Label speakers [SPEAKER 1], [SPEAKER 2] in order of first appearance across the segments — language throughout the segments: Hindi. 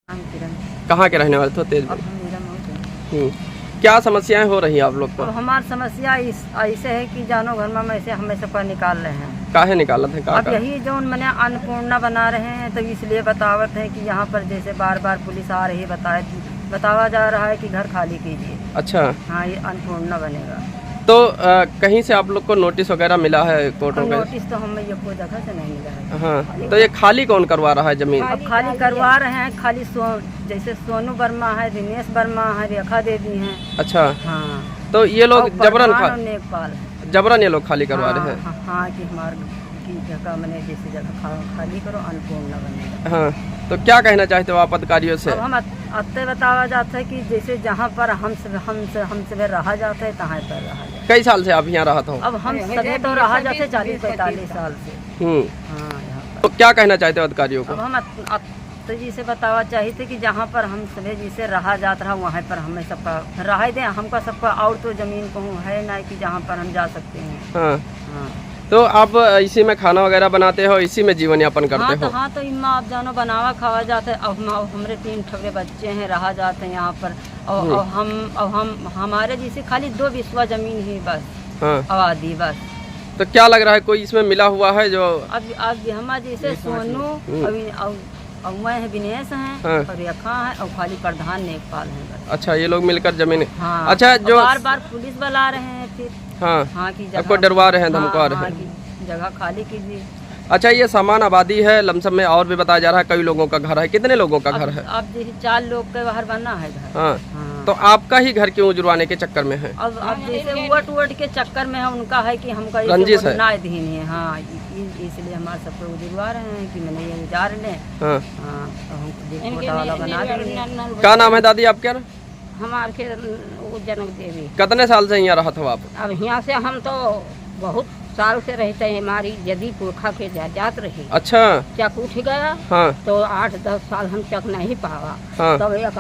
[SPEAKER 1] कहाँ के रहने वाले थे? तेज क्या समस्याएं हो रही हैं आप लोग को?
[SPEAKER 2] अब हमारी समस्या ऐसे है कि जानो घर में ऐसे हमें सबका निकाल रहे हैं।
[SPEAKER 1] काहे निकालत है?
[SPEAKER 2] अब यही जो मैंने अन्नपूर्णा बना रहे हैं तो इसलिए बतावत है कि यहाँ पर जैसे बार बार पुलिस आ रही बतावा जा रहा है कि घर खाली कीजिए।
[SPEAKER 1] अच्छा,
[SPEAKER 2] हाँ, ये अन्नपूर्णा बनेगा।
[SPEAKER 1] तो कहीं से आप लोग को नोटिस वगैरह मिला है कोर्ट में?
[SPEAKER 2] नोटिस तो हमें ये कोई जगह से नहीं मिला है।
[SPEAKER 1] हाँ, तो ये खाली कौन करवा रहा है जमीन?
[SPEAKER 2] अब खाली करवा रहे हैं, खाली जैसे सोनू वर्मा है, दिनेश वर्मा है, रेखा देवी हैं।
[SPEAKER 1] अच्छा,
[SPEAKER 2] हाँ,
[SPEAKER 1] तो ये लोग
[SPEAKER 2] नेपाल
[SPEAKER 1] जबरन ये लोग खाली करवा रहे हैं?
[SPEAKER 2] हाँ, कि हमारे की जगह मैंने जैसे जगह खाली करो, अन्नपूर्णा बनेगा।
[SPEAKER 1] हाँ, तो क्या कहना चाहते हो आप अधिकारियों से?
[SPEAKER 2] अब हम अत्ते बतावा जाता है कि जैसे जहाँ पर हमसे रहा जाता है तहाँ पर रहा जाता है।
[SPEAKER 1] कई साल से आप यहाँ रहा था?
[SPEAKER 2] अब हम सभी तो रहा जाते 40-45 साल से। हाँ, यहाँ पर।
[SPEAKER 1] तो क्या कहना चाहते हो अधिकारियों को?
[SPEAKER 2] अब हम अत्ते जी से बतावा चाहिए कि जहाँ पर हम सभी जिसे रहा जाता रहा वहाँ पर हमें सबका रहा दें, हमका सबका और तो जमीन कहूँ है ना कि जहाँ पर हम जा सकते हैं।
[SPEAKER 1] हाँ,
[SPEAKER 2] हाँ,
[SPEAKER 1] तो आप इसी में खाना वगैरह बनाते हो, इसी में जीवन यापन करते हो?
[SPEAKER 2] हाँ, तो इम्मा आप जानो बनावा खावा जाते है। अब हमारे 3 ठगरे बच्चे हैं, रहा जाते हैं यहाँ पर। और हम हमारे जैसे खाली 2 बिस्वा जमीन ही बस। हाँ, आबादी बस।
[SPEAKER 1] तो क्या लग रहा है कोई इसमें मिला हुआ है जो?
[SPEAKER 2] अब हमारे जैसे सोनू और मैं है, दिनेश हैं। हाँ, और रेखा है और खाली प्रधान नेपाल है बस।
[SPEAKER 1] अच्छा, ये लोग मिलकर जमीन।
[SPEAKER 2] हाँ,
[SPEAKER 1] अच्छा, जो
[SPEAKER 2] बार बार पुलिस बुला रहे हैं फिर। हाँ, की जगह
[SPEAKER 1] आपको डरवा रहे हैं, धमका रहे हैं?
[SPEAKER 2] की जगह खाली कीजिए।
[SPEAKER 1] अच्छा, ये समान आबादी है लमसम में, और भी बताया जा रहा है कई लोगों का घर है। कितने लोगों का घर है?
[SPEAKER 2] अब जैसे 4 लोग के बाहर बनना है घर।
[SPEAKER 1] हाँ,
[SPEAKER 2] हाँ।
[SPEAKER 1] तो आपका ही घर क्यों उजरवाने के चक्कर में है?
[SPEAKER 2] अब जैसे वोट के चक्कर में है, उनका है कि हमका
[SPEAKER 1] रंजिश है।
[SPEAKER 2] नायदीन है। हाँ, इसलिए हमारे सबको उजरवा रहे हैं कि मैंने ये उजार लें। हाँ, तो हम वाला बना देंगे।
[SPEAKER 1] क्या नाम है दादी आपके?
[SPEAKER 2] हमारे जनक देवी।
[SPEAKER 1] कितने साल से यहाँ रहा था आप?
[SPEAKER 2] अब यहाँ से हम तो बहुत साल से रहते हैं, हमारी यदि पुरखा के जात रही।
[SPEAKER 1] अच्छा,
[SPEAKER 2] चक उठ गया। हाँ, तो 8-10 साल हम चक नहीं पावा। हाँ, तब एक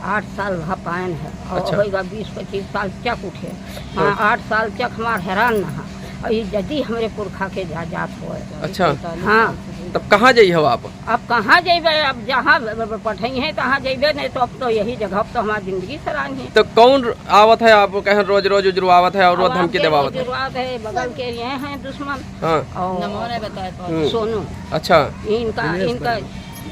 [SPEAKER 2] 8 साल वहाँ पायन है और
[SPEAKER 1] अच्छा।
[SPEAKER 2] होगा 20-25 साल चक उठे। हाँ, 8 साल चक हमारे हैरान नहा और यदि हमारे पुरखा के जात हो।
[SPEAKER 1] अच्छा,
[SPEAKER 2] हाँ,
[SPEAKER 1] तब कहाँ जाइए हो आप?
[SPEAKER 2] अब कहाँ जेबे? अब जहाँ पढ़ई है तहाँ जेबे, नहीं तो अब तो यही जगह, अब तो हमारी जिंदगी सरानी है।
[SPEAKER 1] तो कौन आवत है आप कहें रोज रोज उजरवावत है और धमकी देवावत है?
[SPEAKER 2] बगल के ये हैं दुश्मन।
[SPEAKER 1] हाँ,
[SPEAKER 2] और सोनू।
[SPEAKER 1] अच्छा,
[SPEAKER 2] इनका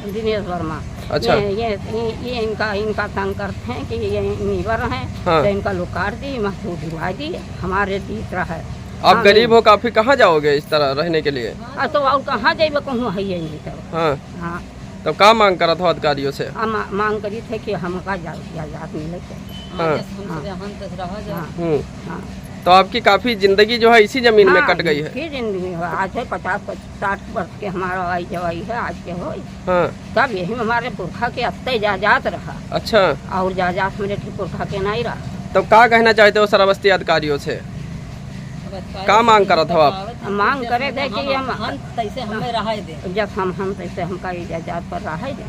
[SPEAKER 2] दिनेश वर्मा।
[SPEAKER 1] अच्छा,
[SPEAKER 2] ये इनका तंग करते हैं कि ये नीवर हैं।
[SPEAKER 1] हाँ।
[SPEAKER 2] तो इनका लोग काट दी, महसूस दिलवा दी, हमारे तीसरा है।
[SPEAKER 1] आप गरीब हो काफी, कहाँ जाओगे इस तरह रहने के लिए?
[SPEAKER 2] तो और कहाँ जाइए, कहूँ है ये नहीं।
[SPEAKER 1] हाँ,
[SPEAKER 2] हाँ,
[SPEAKER 1] तो क्या मांग करा था अधिकारियों से?
[SPEAKER 2] मांग करी थे कि हमका जात मिले।
[SPEAKER 1] हाँ,
[SPEAKER 2] हाँ,
[SPEAKER 1] तो आपकी काफी जिंदगी जो है इसी जमीन में कट गई है?
[SPEAKER 2] फिर जिंदगी आज है 50-60 वर्ष के हमारा आई जवाई है आज के हो।
[SPEAKER 1] हाँ, तब
[SPEAKER 2] यही हमारे पुरखा के अत्ते जात रहा।
[SPEAKER 1] अच्छा,
[SPEAKER 2] और जात मेरे पुरखा के नहीं रहा।
[SPEAKER 1] तो क्या कहना चाहते हो सराबस्ती अधिकारियों से? क्या मांग करा था आप?
[SPEAKER 2] मांग करे थे कि हम तैसे हमें रहा दे, जब हम तैसे हमका इजाजत पर रहा दे।